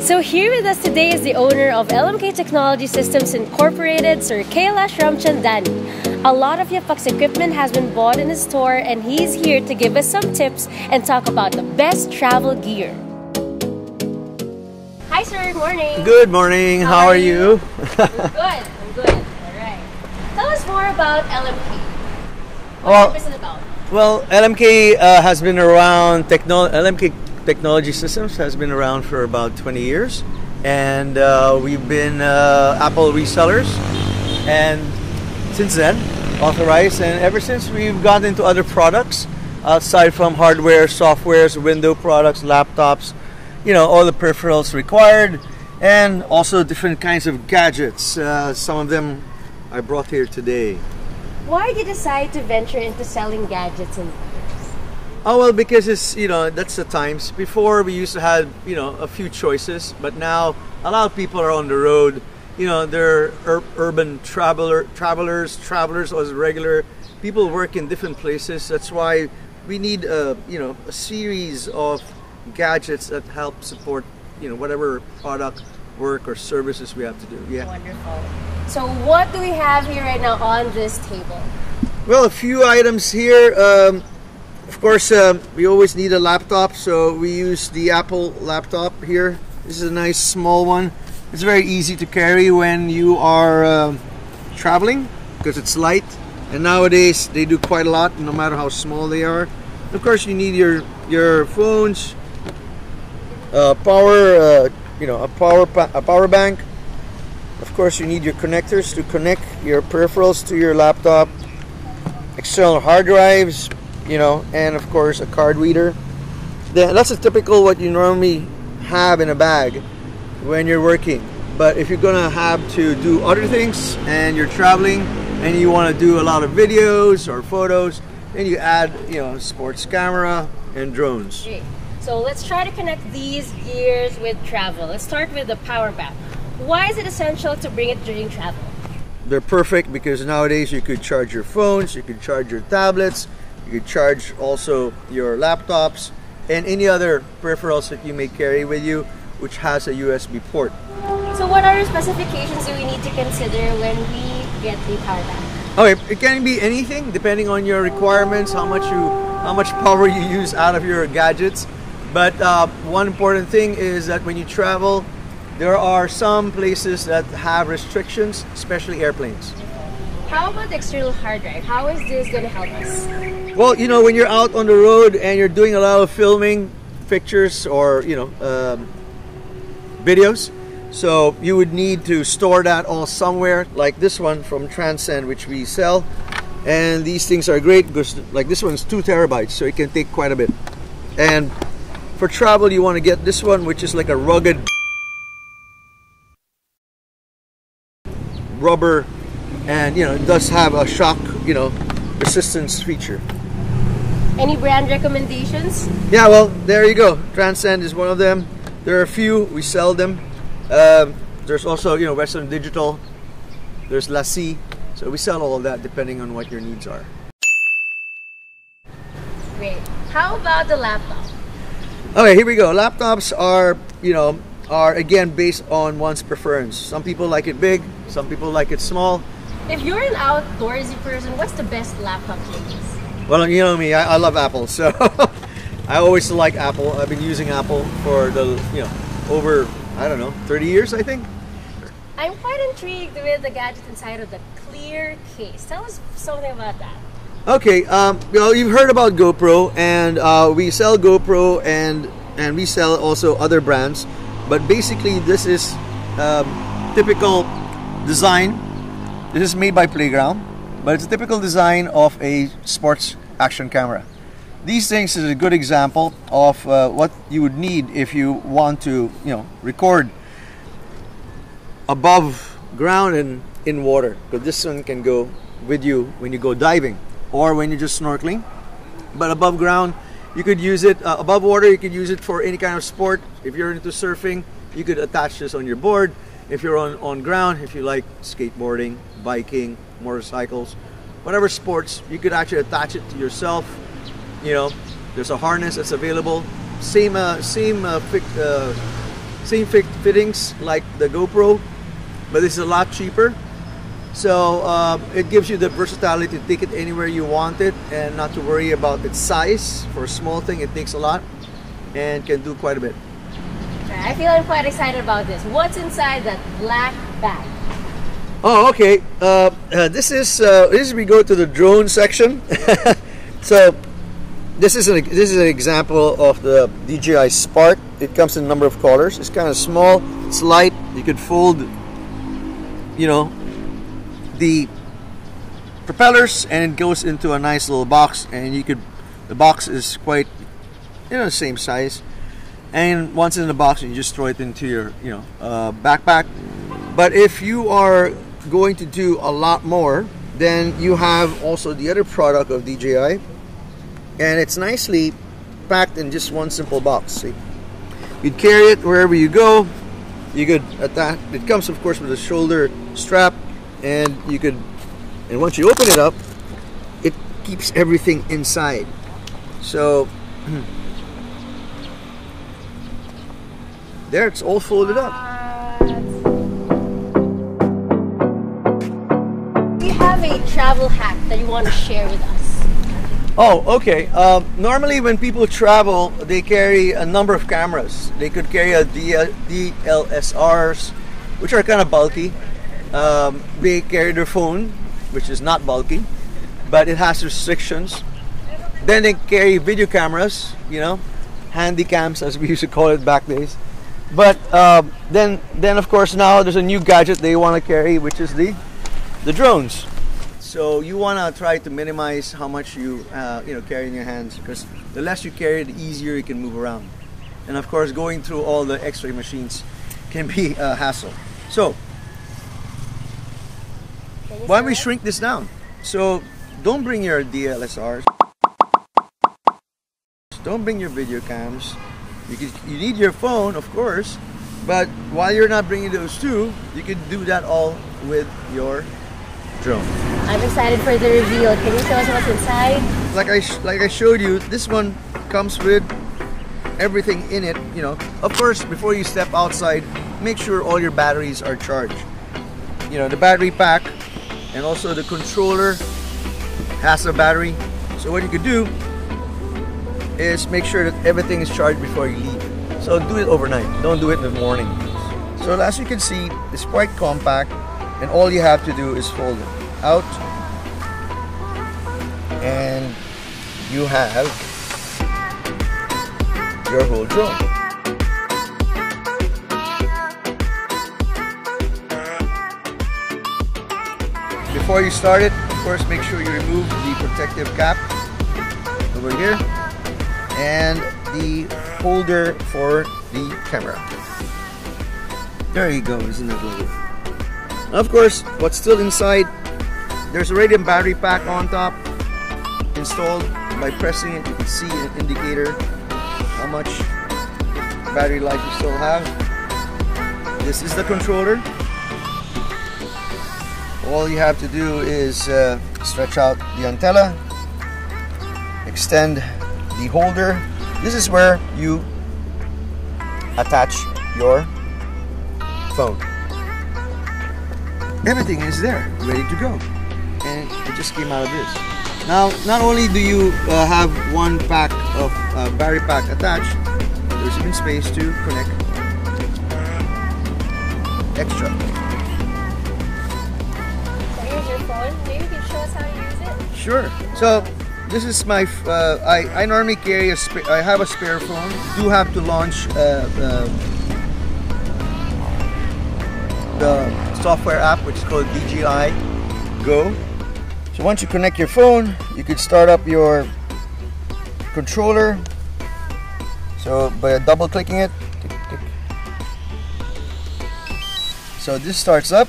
So here with us today is the owner of LMK Technology Systems Incorporated, Sir Kailash Ramchandani. A lot of Yapak's equipment has been bought in his store, and he's here to give us some tips and talk about the best travel gear. Hi sir, good morning. Good morning, how are you? I'm good. Alright. Tell us more about LMK. Well, What is it about? Well, LMK has been around, LMK Technology Systems has been around for about 20 years, and we've been Apple resellers, and since then authorized, and ever since we've gotten into other products aside from hardware, softwares, window products, laptops, you know, all the peripherals required, and also different kinds of gadgets. Some of them I brought here today. Why did you decide to venture into selling gadgets and gears? Oh, well, because it's, you know, that's the times. Before we used to have, you know, a few choices, but now a lot of people are on the road. You know, they're urban travelers as regular. People work in different places. That's why we need a series of gadgets that help support, you know, whatever product, work, or services we have to do. Yeah. Wonderful. So what do we have here right now on this table? Well, a few items here. Of course, we always need a laptop, so we use the Apple laptop here. This is a nice small one. It's very easy to carry when you are traveling because it's light. And nowadays they do quite a lot, no matter how small they are. Of course, you need your phones, a power bank. Of course, you need your connectors to connect your peripherals to your laptop, external hard drives, you know, and of course a card reader. That's a typical what you normally have in a bag when you're working. But if you're gonna have to do other things and you're traveling and you want to do a lot of videos or photos, then you add, you know, sports camera and drones. Okay. So let's try to connect these gears with travel. Let's start with the power bank. Why is it essential to bring it during travel? They're perfect because nowadays you could charge your phones, you could charge your tablets, you could charge also your laptops and any other peripherals that you may carry with you which has a USB port. So what are the specifications do we need to consider when we get the power bank? Okay, it can be anything depending on your requirements, how much power you use out of your gadgets. But one important thing is that when you travel, there are some places that have restrictions, especially airplanes. How about the external hard drive? How is this going to help us? Well, you know, when you're out on the road and you're doing a lot of filming, pictures, or, you know, videos, so you would need to store that all somewhere, like this one from Transcend, which we sell. And these things are great because, like, this one's 2 terabytes, so it can take quite a bit. And for travel, you want to get this one, which is like a rugged rubber, and, you know, it does have a shock, you know, resistance feature. Any brand recommendations? Yeah, well, there you go. Transcend is one of them. There are a few, we sell them. There's also, you know, Western Digital. There's Lacie. So we sell all of that depending on what your needs are. Great. How about the laptop? Okay, here we go. Laptops are, you know, again based on one's preference. Some people like it big, some people like it small. If you're an outdoorsy person, what's the best laptop to use? Well, you know me, I love Apple, so I always like Apple. I've been using Apple for the, you know, over, I don't know, 30 years, I think. I'm quite intrigued with the gadget inside of the clear case. Tell us something about that. Okay, well, you've heard about GoPro, and we sell GoPro and we sell also other brands. But basically, this is typical design. This is made by Playground, but it's a typical design of a sports action camera. These things is a good example of what you would need if you want to, you know, record above ground and in water. Because this one can go with you when you go diving or when you're just snorkeling. But above ground, you could use it above water. You could use it for any kind of sport. If you're into surfing, you could attach this on your board. If you're on ground, if you like skateboarding, biking, motorcycles, whatever sports, you could actually attach it to yourself. You know, there's a harness that's available. Same same fittings like the GoPro, but this is a lot cheaper. So it gives you the versatility to take it anywhere you want it and not to worry about its size. For a small thing, it takes a lot and can do quite a bit. I feel I'm quite excited about this. What's inside that black bag? Oh, okay. This is we go to the drone section. So this is an example of the DJI Spark. It comes in a number of colors. It's kind of small. It's light. You could fold, you know, the propellers, and it goes into a nice little box. And you could, the box is quite, the same size. And once in the box, you just throw it into your, backpack. But if you are going to do a lot more, then you have also the other product of DJI, and it's nicely packed in just one simple box. See, you'd carry it wherever you go. You could attach. It comes, of course, with a shoulder strap, and you could. And once you open it up, it keeps everything inside. So there, it's all folded up. Have a travel hack that you want to share with us? Oh, okay. Normally when people travel, they carry a number of cameras. They could carry a DLSRs, which are kind of bulky. They carry their phone, which is not bulky, but it has restrictions. Then they carry video cameras, handy cams as we used to call it back days. But then of course now there's a new gadget they want to carry, which is the drones. So you want to try to minimize how much you carry in your hands, because the less you carry, the easier you can move around. And of course, going through all the X-ray machines can be a hassle. So why don't we shrink this down? So don't bring your DLSRs, don't bring your video cams. You need your phone, of course, but while you're not bringing those two, you can do that all with your drone. I'm excited for the reveal. Can you tell us what's inside? Like I showed you, this one comes with everything in it. Of course, before you step outside, make sure all your batteries are charged. The battery pack and also the controller has a battery. So what you could do is make sure that everything is charged before you leave. So do it overnight. Don't do it in the morning. So as you can see, it's quite compact. And all you have to do is fold it out, and you have your whole drone. Before you start it, of course, make sure you remove the protective cap over here and the holder for the camera. There you go, isn't that lovely? Of course, what's still inside, there's already a battery pack on top installed. By pressing it, you can see an indicator how much battery life you still have. This is the controller. All you have to do is stretch out the antenna, extend the holder. This is where you attach your phone. Everything is there, ready to go, and it just came out of this. Now, not only do you have one pack of battery pack attached, there's even space to connect extra. So here's your phone. Maybe you can show us how to use it? Sure. So this is my. I normally carry I have a spare phone. You do have to launch the software app, which is called DJI Go. So once you connect your phone, you could start up your controller. So by double clicking it, tick, tick. So this starts up,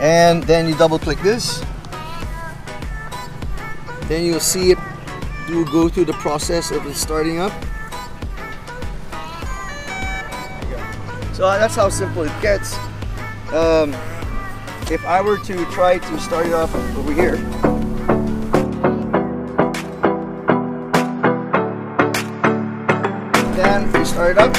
and then you double click this, then you'll see it go through the process of it starting up. So that's how simple it gets. If I were to try to start it off over here, then we start it up.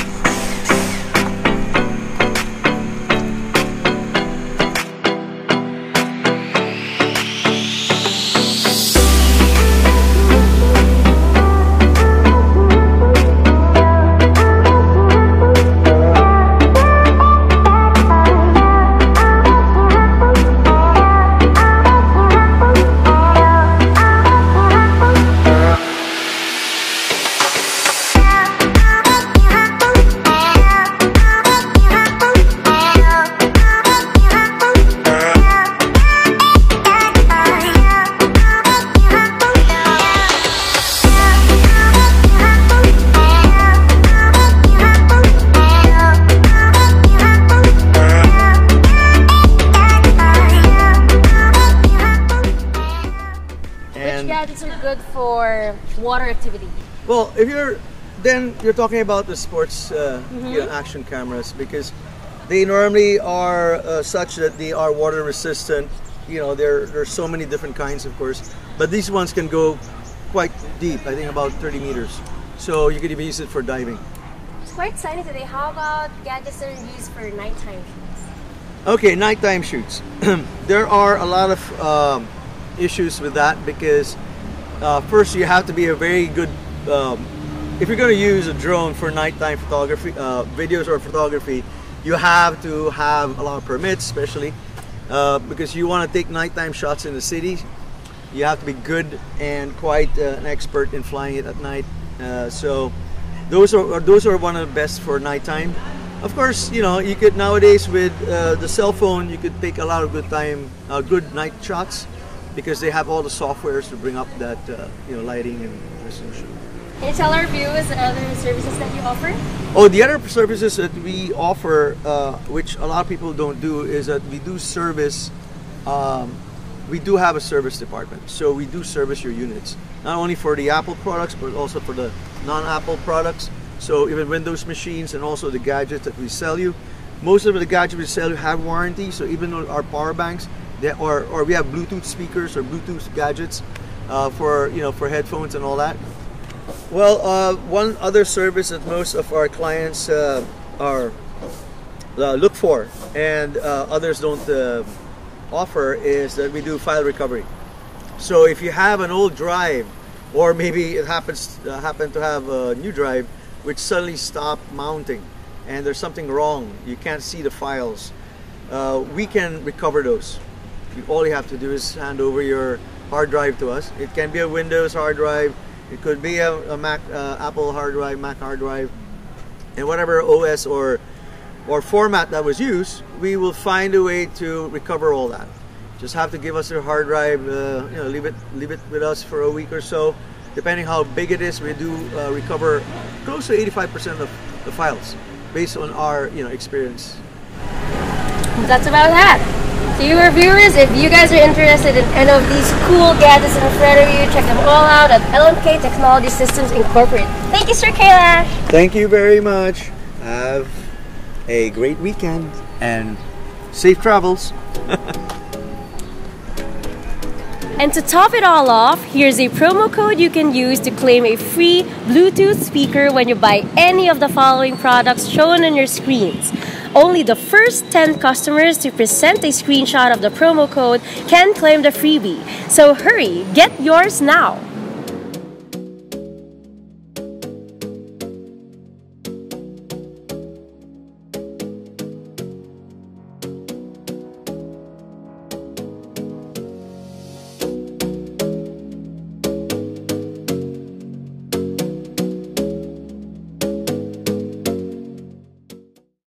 Gadgets are good for water activity. Well, if you're talking about the sports you know, action cameras, because they normally are such that they are water resistant. You know, there's so many different kinds, of course, but these ones can go quite deep. I think about 30 meters, so you could even use it for diving. It's quite exciting today. How about gadgets that are used for nighttime shoots? Okay, nighttime shoots. There are a lot of issues with that because first you have to be a very good if you're going to use a drone for nighttime photography, videos or photography, you have to have a lot of permits, especially because you want to take nighttime shots in the city. You have to be good and quite an expert in flying it at night. So those are one of the best for nighttime. Of course, you know, you could nowadays with the cell phone, you could take a lot of good night shots, because they have all the softwares to bring up that you know, lighting and resolution. Can you tell our viewers the other services that you offer? Oh, the other services that we offer, which a lot of people don't do, is that we do service. We do have a service department, so we do service your units, not only for the Apple products, but also for the non-Apple products. So even Windows machines and also the gadgets that we sell you. Most of the gadgets we sell you have warranty, so even our power banks. Or we have Bluetooth speakers or Bluetooth gadgets for, you know, for headphones and all that. Well, one other service that most of our clients look for and others don't offer is that we do file recovery. So if you have an old drive, or maybe it happen to have a new drive which suddenly stopped mounting and there's something wrong, you can't see the files, we can recover those. All you have to do is hand over your hard drive to us. It can be a Windows hard drive, it could be a Mac, Apple hard drive, Mac hard drive, and whatever OS or format that was used, we will find a way to recover all that. Just have to give us your hard drive, you know, leave it with us for a week or so. Depending how big it is, we do recover close to 85% of the files, based on our, you know, experience. That's about that. To your viewers, if you guys are interested in any of these cool gadgets in front of you, check them all out at LMK Technology Systems Incorporated. Thank you, Sir Kailash. Thank you very much. Have a great weekend and safe travels. And to top it all off, here's a promo code you can use to claim a free Bluetooth speaker when you buy any of the following products shown on your screens. Only the first 10 customers to present a screenshot of the promo code can claim the freebie. So hurry, get yours now!